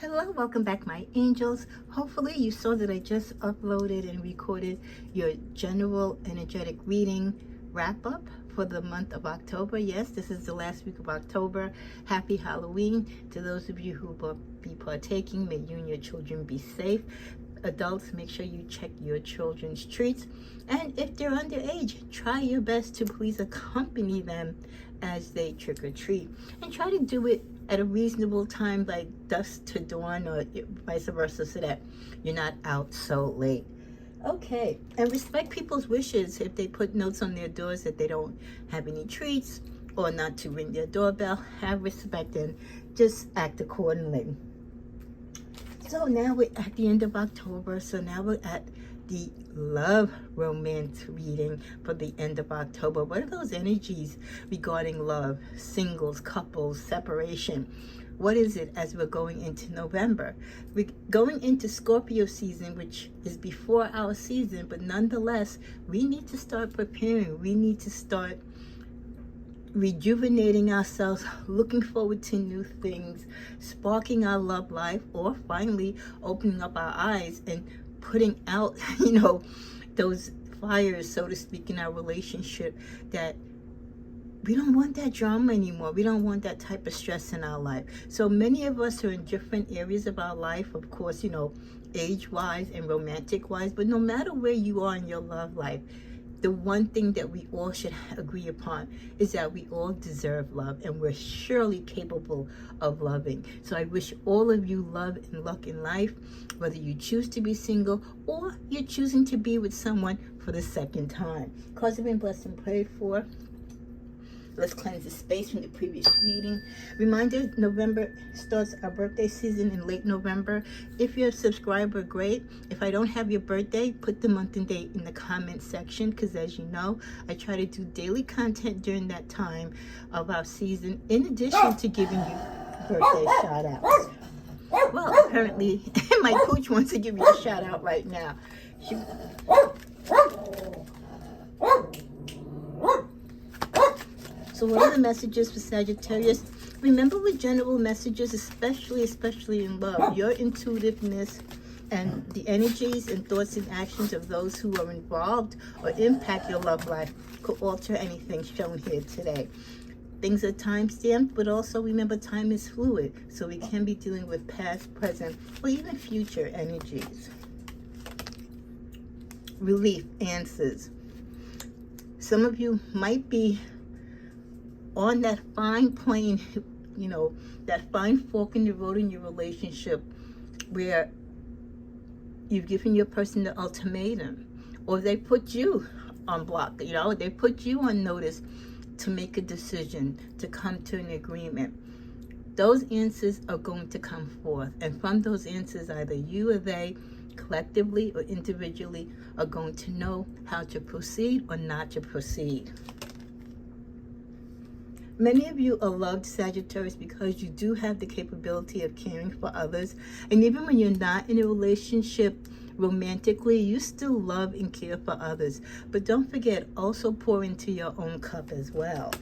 Hello, welcome back, my angels. Hopefully you saw that I just uploaded and recorded your general energetic reading wrap up for the month of October. Yes, this is the last week of October. Happy Halloween to those of you who will be partaking. May you and your children be safe. Adults, make sure you check your children's treats, and if they're underage, try your best to please accompany them as they trick or treat, and try to do it at a reasonable time, like dusk to dawn or vice versa, so that you're not out so late. Okay, and respect people's wishes. If they put notes on their doors that they don't have any treats or not to ring their doorbell, have respect and just act accordingly. So now we're at the end of October, so now we're at the love romance reading for the end of October. What are those energies regarding love, singles, couples, separation? What is it as we're going into November? We're going into Scorpio season, which is before our season, but nonetheless, we need to start preparing. We need to start rejuvenating ourselves, looking forward to new things, sparking our love life, or finally opening up our eyes and putting out, those fires, so to speak, in our relationship, that we don't want that drama anymore. We don't want that type of stress in our life. So many of us are in different areas of our life, of course, age-wise and romantic-wise, but no matter where you are in your love life, the one thing that we all should agree upon is that we all deserve love, and we're surely capable of loving. So I wish all of you love and luck in life, whether you choose to be single or you're choosing to be with someone for the second time. Cause have been blessed and prayed for. Let's cleanse the space from the previous reading. Reminder, November starts our birthday season in late November. If you're a subscriber, great. If I don't have your birthday, put the month and date in the comment section, because as you know, I try to do daily content during that time of our season, in addition to giving you birthday shout outs. Well, apparently my pooch wants to give me a shout out right now. So what are the messages for Sagittarius? Remember, with general messages, especially in love, your intuitiveness and the energies and thoughts and actions of those who are involved or impact your love life could alter anything shown here today. Things are time-stamped, but also remember, time is fluid, so we can be dealing with past, present, or even future energies. Relief, answers. Some of you might be on that fine plane, that fine fork in the road in your relationship, where you've given your person the ultimatum, or they put you on block, they put you on notice to make a decision, to come to an agreement. Those answers are going to come forth, and from those answers, either you or they, collectively or individually, are going to know how to proceed or not to proceed. Many of you are loved, Sagittarius, because you do have the capability of caring for others. And even when you're not in a relationship romantically, you still love and care for others. But don't forget, also pour into your own cup as well.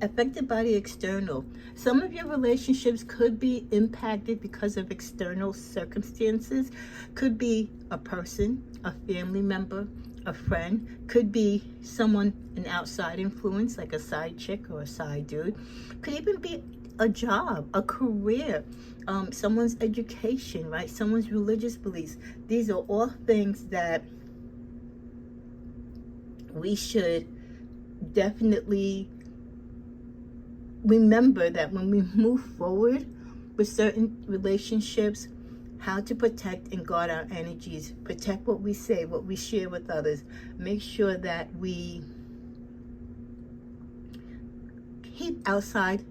Affected by the external. Some of your relationships could be impacted because of external circumstances. Could be a person, a family member, a friend, could be someone, an outside influence, like a side chick or a side dude. Could even be a job, a career, someone's education, right? Someone's religious beliefs. These are all things that we should definitely remember, that when we move forward with certain relationships, how to protect and guard our energies, protect what we say, what we share with others. Make sure that we keep outside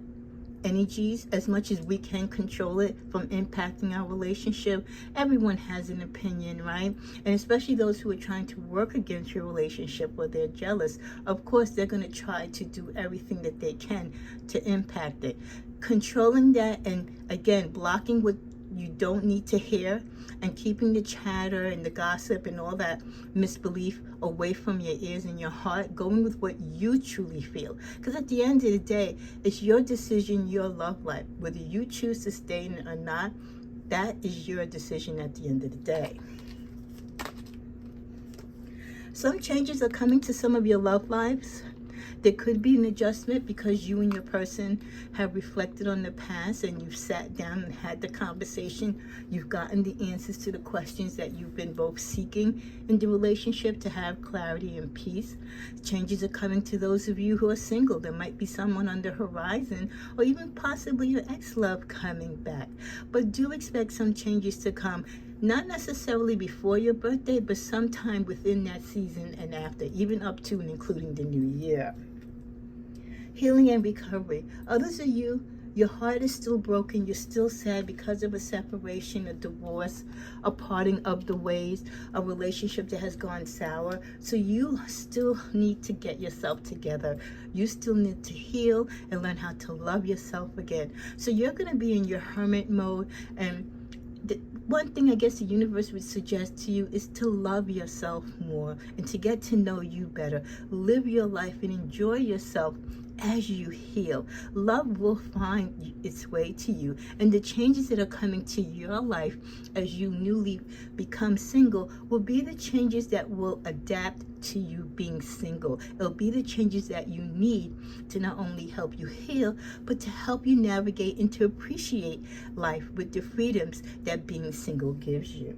energies as much as we can control it from impacting our relationship. Everyone has an opinion, right? And especially those who are trying to work against your relationship or they're jealous. Of course, they're going to try to do everything that they can to impact it. Controlling that, and again, blocking what you don't need to hear, and keeping the chatter and the gossip and all that misbelief away from your ears and your heart, going with what you truly feel. Because at the end of the day, it's your decision, your love life. Whether you choose to stay in it or not, that is your decision at the end of the day. Some changes are coming to some of your love lives. There could be an adjustment because you and your person have reflected on the past and you've sat down and had the conversation. You've gotten the answers to the questions that you've been both seeking in the relationship to have clarity and peace. Changes are coming to those of you who are single. There might be someone on the horizon, or even possibly your ex-love coming back. But do expect some changes to come. Not necessarily before your birthday, but sometime within that season and after, even up to and including the new year. Healing and recovery. Others of you, your heart is still broken. You're still sad because of a separation, a divorce, a parting of the ways, a relationship that has gone sour. So you still need to get yourself together. You still need to heal and learn how to love yourself again. So you're going to be in your hermit mode, and one thing I guess the universe would suggest to you is to love yourself more and to get to know you better. Live your life and enjoy yourself as you heal. Love will find its way to you, and the changes that are coming to your life as you newly become single will be the changes that will adapt to you being single. It'll be the changes that you need to not only help you heal, but to help you navigate and to appreciate life with the freedoms that being single gives you.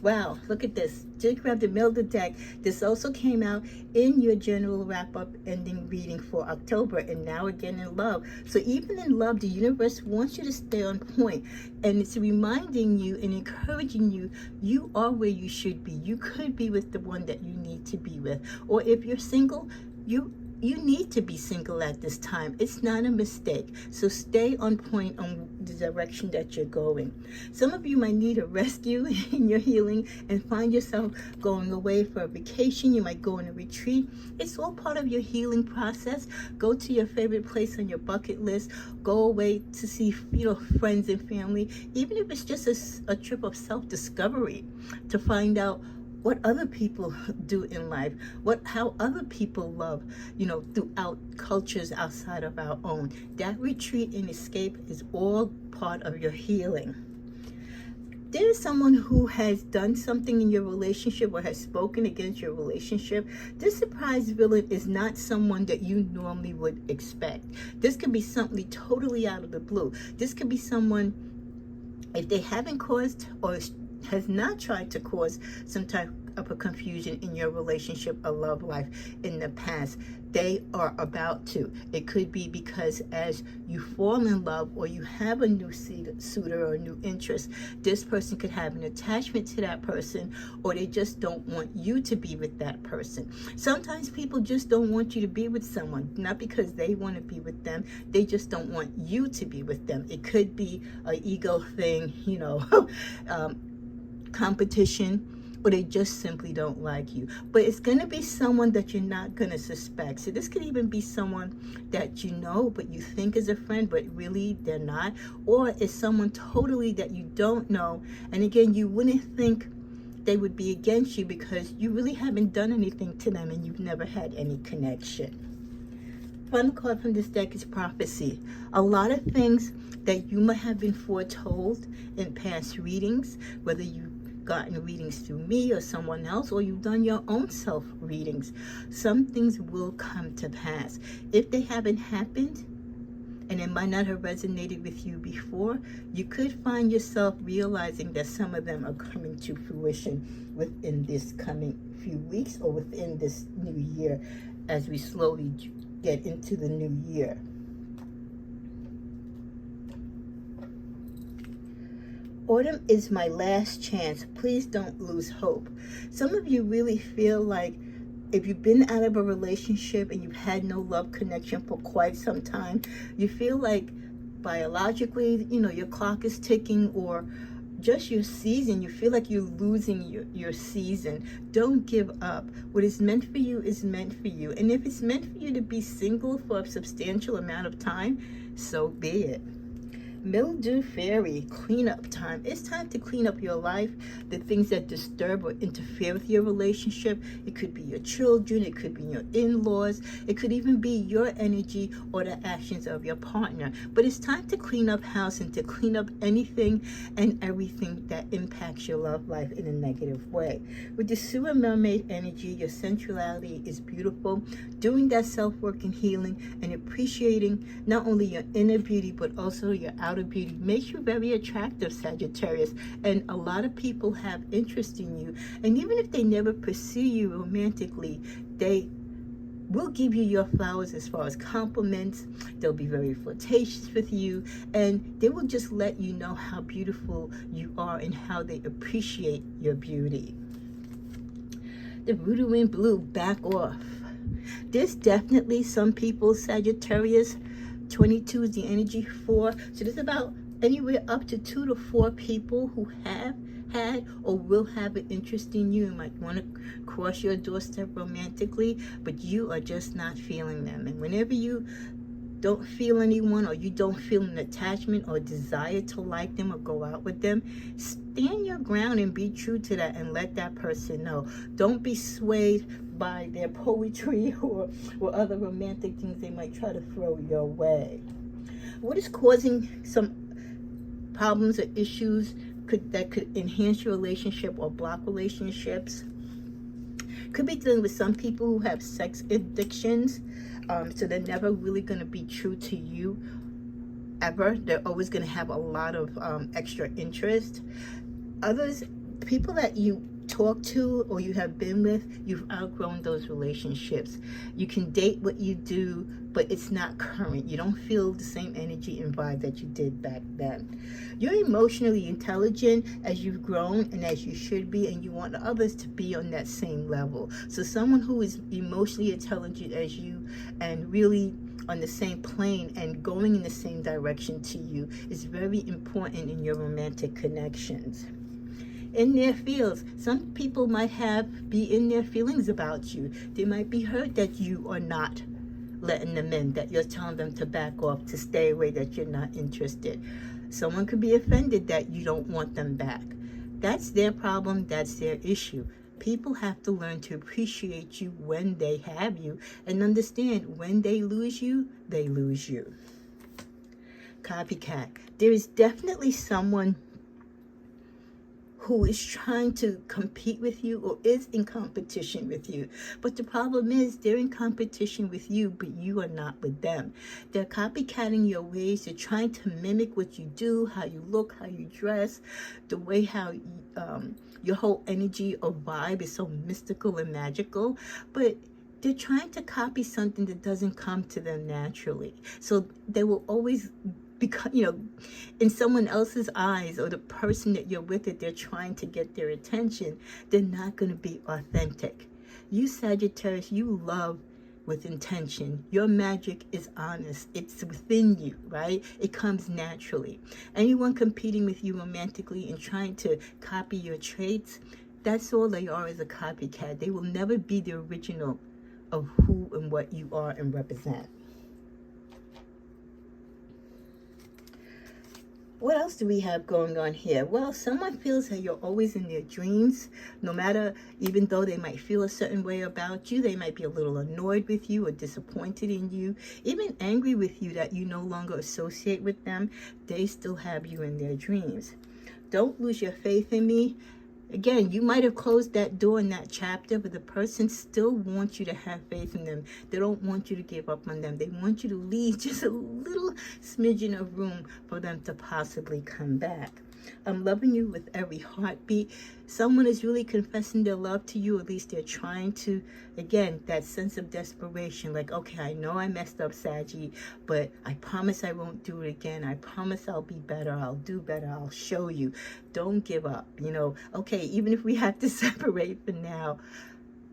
Wow, look at this. Just grab the middle of the deck. This also came out in your general wrap-up ending reading for October, and now again in love. So even in love, the universe wants you to stay on point, and it's reminding you and encouraging you, you are where you should be. You could be with the one that you need to be with. Or if you're single, you need to be single at this time. It's not a mistake. So stay on point on the direction that you're going. Some of you might need a rescue in your healing and find yourself going away for a vacation. You might go on a retreat. It's all part of your healing process. Go to your favorite place on your bucket list. Go away to see, friends and family. Even if it's just a trip of self-discovery to find out what other people do in life, how other people love, throughout cultures outside of our own. That retreat and escape is all part of your healing. There is someone who has done something in your relationship or has spoken against your relationship. This surprise villain is not someone that you normally would expect. This could be something totally out of the blue. This could be someone, if they haven't caused or has not tried to cause some type of a confusion in your relationship or love life in the past, they are about to. It could be because as you fall in love or you have a new suitor or a new interest, this person could have an attachment to that person, or they just don't want you to be with that person. Sometimes people just don't want you to be with someone, not because they want to be with them, they just don't want you to be with them. It could be an ego thing, competition, or they just simply don't like you. But it's going to be someone that you're not going to suspect. So this could even be someone that you know, but you think is a friend, but really they're not. Or it's someone totally that you don't know. And again, you wouldn't think they would be against you because you really haven't done anything to them and you've never had any connection. Final card from this deck is prophecy. A lot of things that you might have been foretold in past readings, whether you've gotten readings through me or someone else, or you've done your own self readings, some things will come to pass. If they haven't happened and it might not have resonated with you before, you could find yourself realizing that some of them are coming to fruition within this coming few weeks or within this new year as we slowly get into the new year. Autumn is my last chance. Please don't lose hope. Some of you really feel like if you've been out of a relationship and you've had no love connection for quite some time, you feel like biologically, your clock is ticking, or just your season, you feel like you're losing your season. Don't give up. What is meant for you is meant for you. And if it's meant for you to be single for a substantial amount of time, so be it. Mildew Fairy, cleanup time. It's time to clean up your life, the things that disturb or interfere with your relationship. It could be your children, it could be your in-laws, it could even be your energy or the actions of your partner. But it's time to clean up house and to clean up anything and everything that impacts your love life in a negative way. With the Sewer Mermaid energy, your sensuality is beautiful. Doing that self-work and healing and appreciating not only your inner beauty but also your outer beauty makes you very attractive, Sagittarius, and a lot of people have interest in you. And even if they never pursue you romantically, they will give you your flowers as far as compliments. They'll be very flirtatious with you, and they will just let you know how beautiful you are and how they appreciate your beauty. The Voodoo in Blue, back off. There's definitely some people, Sagittarius, 22 is the energy 4. So there's about anywhere up to 2 to 4 people who have had or will have an interest in you and might want to cross your doorstep romantically, but you are just not feeling them. And whenever you don't feel anyone, or you don't feel an attachment or desire to like them or go out with them, stand your ground and be true to that and let that person know. Don't be swayed by their poetry or other romantic things they might try to throw your way. What is causing some problems or issues that could enhance your relationship or block relationships? Could be dealing with some people who have sex addictions, so they're never really going to be true to you ever. They're always going to have a lot of extra interest. Others, people that you talk to or you have been with, you've outgrown those relationships. You can date what you do, but it's not current. You don't feel the same energy and vibe that you did back then. You're emotionally intelligent as you've grown and as you should be, and you want others to be on that same level. So someone who is emotionally intelligent as you and really on the same plane and going in the same direction to you is very important in your romantic connections. In their feels, some people might be in their feelings about you. They might be hurt that you are not letting them in, that you're telling them to back off, to stay away, that you're not interested. Someone could be offended that you don't want them back. That's their problem, that's their issue. People have to learn to appreciate you when they have you and understand when they lose you, they lose you. Copycat. There is definitely someone who is trying to compete with you or is in competition with you. But the problem is they're in competition with you, but you are not with them. They're copycatting your ways. They're trying to mimic what you do, how you look, how you dress, the way how your whole energy or vibe is so mystical and magical. But they're trying to copy something that doesn't come to them naturally. So they will always because, in someone else's eyes or the person that you're with, that they're trying to get their attention, they're not going to be authentic. You Sagittarius, you love with intention. Your magic is honest. It's within you, right? It comes naturally. Anyone competing with you romantically and trying to copy your traits, that's all they are, is a copycat. They will never be the original of who and what you are and represent. What else do we have going on here? Well, someone feels that you're always in their dreams, no matter, even though they might feel a certain way about you, they might be a little annoyed with you or disappointed in you, even angry with you that you no longer associate with them, they still have you in their dreams. Don't lose your faith in me. Again, you might have closed that door in that chapter, but the person still wants you to have faith in them. They don't want you to give up on them. They want you to leave just a little smidgen of room for them to possibly come back. I'm loving you with every heartbeat. Someone is really confessing their love to you, at least they're trying to. Again, that sense of desperation, like, okay, I know I messed up, Saggy, but I promise I won't do it again. I promise I'll be better. I'll do better. I'll show you. Don't give up. Okay, even if we have to separate for now,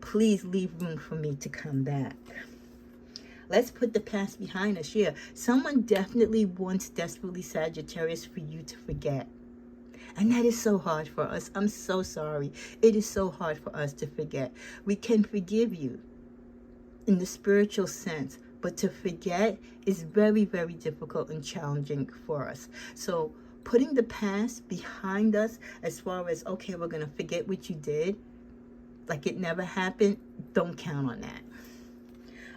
please leave room for me to come back. Let's put the past behind us. Yeah, someone definitely wants desperately, Sagittarius, for you to forget. And that is so hard for us. I'm so sorry. It is so hard for us to forget. We can forgive you in the spiritual sense, but to forget is very, very difficult and challenging for us. So putting the past behind us, as far as, okay, we're going to forget what you did, like it never happened, don't count on that.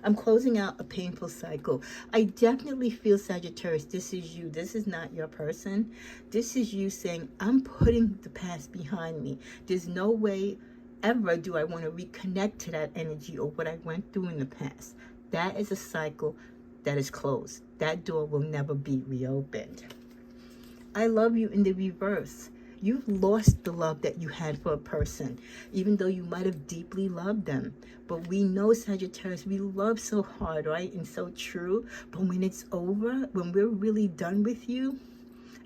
I'm closing out a painful cycle. I definitely feel, Sagittarius, this is you. This is not your person. This is you saying, I'm putting the past behind me. There's no way ever do I want to reconnect to that energy or what I went through in the past. That is a cycle that is closed. That door will never be reopened. I love you in the reverse. You've lost the love that you had for a person, even though you might have deeply loved them. But we know, Sagittarius, we love so hard, right? And so true. But when it's over, when we're really done with you,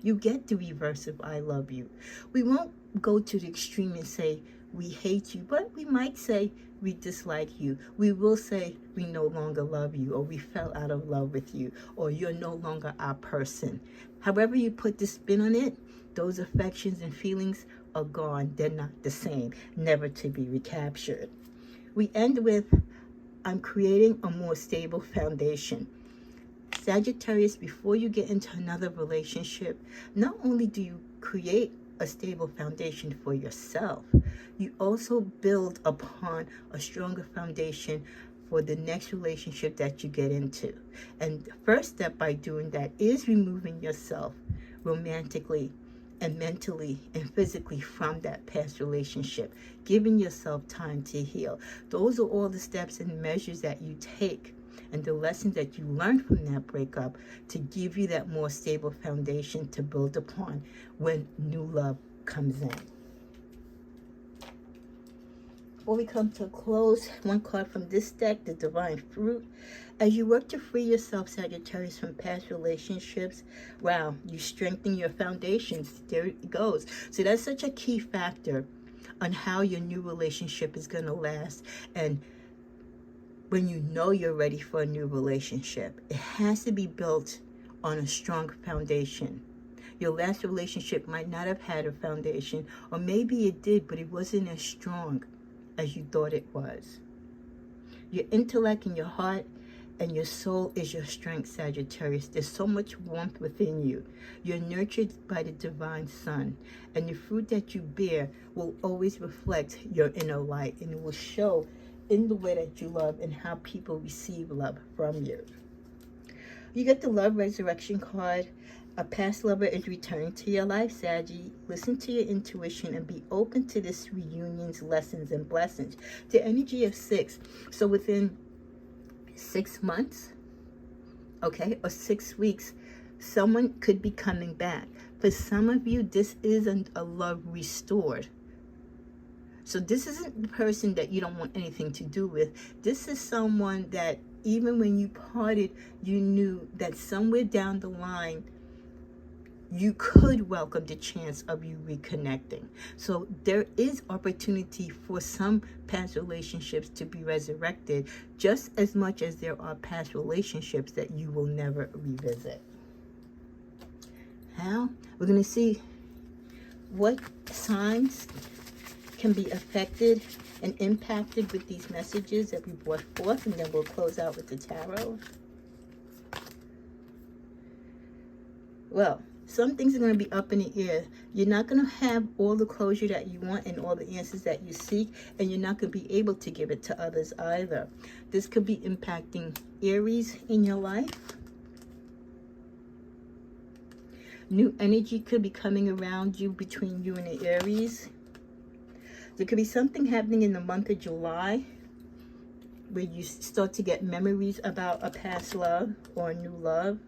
you get the reverse of I love you. We won't go to the extreme and say we hate you, but we might say we dislike you. We will say we no longer love you, or we fell out of love with you, or you're no longer our person. However you put the spin on it, those affections and feelings are gone. They're not the same, never to be recaptured. We end with, I'm creating a more stable foundation. Sagittarius, before you get into another relationship, not only do you create a stable foundation for yourself, you also build upon a stronger foundation for the next relationship that you get into. And the first step by doing that is removing yourself romantically and mentally and physically from that past relationship, giving yourself time to heal. Those are all the steps and measures that you take and the lessons that you learn from that breakup to give you that more stable foundation to build upon when new love comes in. Before we come to a close, one card from this deck, the Divine Fruit. As you work to free yourself, Sagittarius, from past relationships, wow, you strengthen your foundations. There it goes. So that's such a key factor on how your new relationship is going to last. And when you know you're ready for a new relationship, it has to be built on a strong foundation. Your last relationship might not have had a foundation, or maybe it did, but it wasn't as strong as you thought it was. Your intellect and your heart and your soul is your strength, Sagittarius. There's so much warmth within you. You're nurtured by the divine sun, and the fruit that you bear will always reflect your inner light, and it will show in the way that you love and how people receive love from you. You get the Love Resurrection card. A past lover is returning to your life, Saggy. Listen to your intuition and be open to this reunion's lessons and blessings. The energy of 6. So within 6 months, okay, or 6 weeks, someone could be coming back. For some of you, this isn't a love restored. So this isn't the person that you don't want anything to do with. This is someone that even when you parted, you knew that somewhere down the line, you could welcome the chance of you reconnecting. So there is opportunity for some past relationships to be resurrected, just as much as there are past relationships that you will never revisit. Now, we're going to see what signs can be affected and impacted with these messages that we brought forth, and then we'll close out with the tarot. Well, some things are going to be up in the air. You're not going to have all the closure that you want and all the answers that you seek, and you're not going to be able to give it to others either. This could be impacting Aries in your life. New energy could be coming around you between you and the Aries. There could be something happening in the month of July where you start to get memories about a past love or a new love.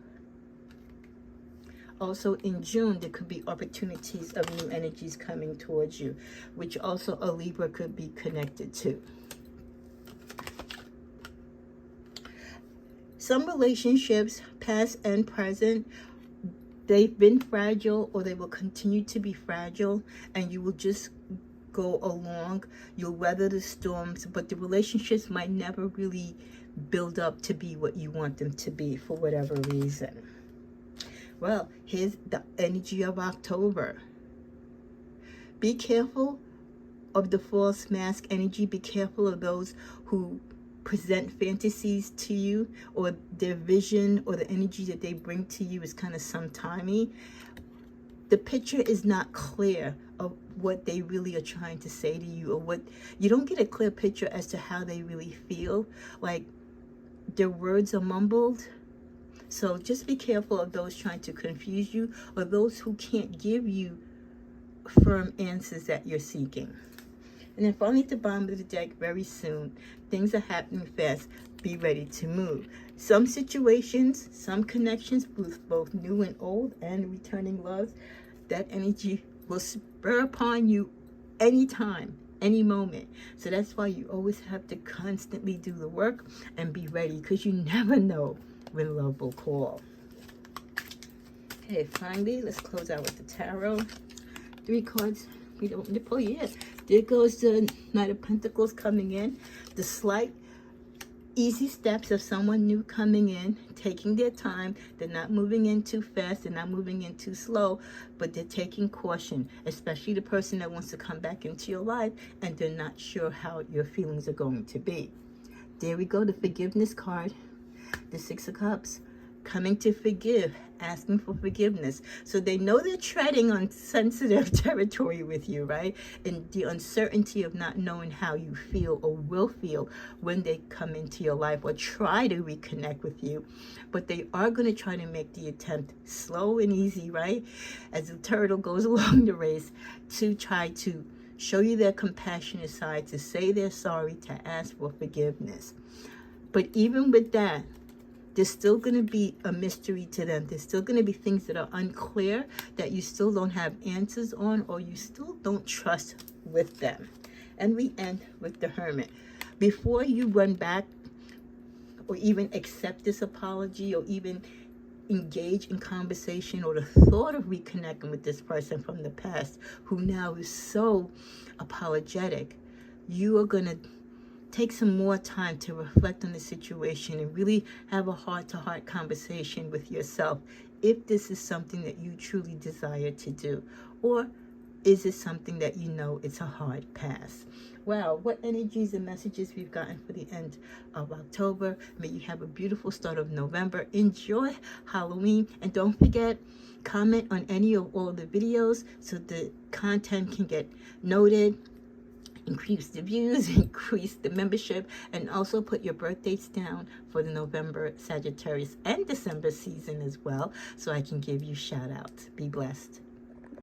Also in June, there could be opportunities of new energies coming towards you, which also a Libra could be connected to. Some relationships, past and present, they've been fragile or they will continue to be fragile, and you will just go along. You'll weather the storms, but the relationships might never really build up to be what you want them to be for whatever reason. Well, here's the energy of October. Be careful of the false mask energy. Be careful of those who present fantasies to you, or their vision or the energy that they bring to you is kind of sometimey. The picture is not clear of what they really are trying to say to you, or what you don't get a clear picture as to how they really feel. Like, their words are mumbled. So just be careful of those trying to confuse you, or those who can't give you firm answers that you're seeking. And then finally, at the bottom of the deck, very soon, things are happening fast. Be ready to move. Some situations, some connections, both new and old, and returning loves, that energy will spur upon you anytime, any moment. So that's why you always have to constantly do the work and be ready, because you never know when love will call. Okay, finally, let's close out with the tarot. 3 cards we don't want to pull yet. There goes the Knight of Pentacles coming in. The slight, easy steps of someone new coming in, taking their time. They're not moving in too fast. They're not moving in too slow, but they're taking caution, especially the person that wants to come back into your life and they're not sure how your feelings are going to be. There we go, the forgiveness card. The 6 of Cups, coming to forgive, asking for forgiveness. So they know they're treading on sensitive territory with you, right? And the uncertainty of not knowing how you feel or will feel when they come into your life or try to reconnect with you. But they are going to try to make the attempt slow and easy, right? As the turtle goes along the race, to try to show you their compassionate side, to say they're sorry, to ask for forgiveness. But even with that, there's still going to be a mystery to them. There's still going to be things that are unclear, that you still don't have answers on, or you still don't trust with them. And we end with the Hermit. Before you run back or even accept this apology, or even engage in conversation, or the thought of reconnecting with this person from the past who now is so apologetic, you are going to take some more time to reflect on the situation and really have a heart-to-heart conversation with yourself, if this is something that you truly desire to do, or is it something that you know it's a hard pass. Wow, what energies and messages we've gotten for the end of October. May you have a beautiful start of November. Enjoy Halloween, and don't forget, comment on any of all the videos so the content can get noted, increase the views, increase the membership, and also put your birth dates down for the November Sagittarius and December season as well, so I can give you shout outs. Be blessed.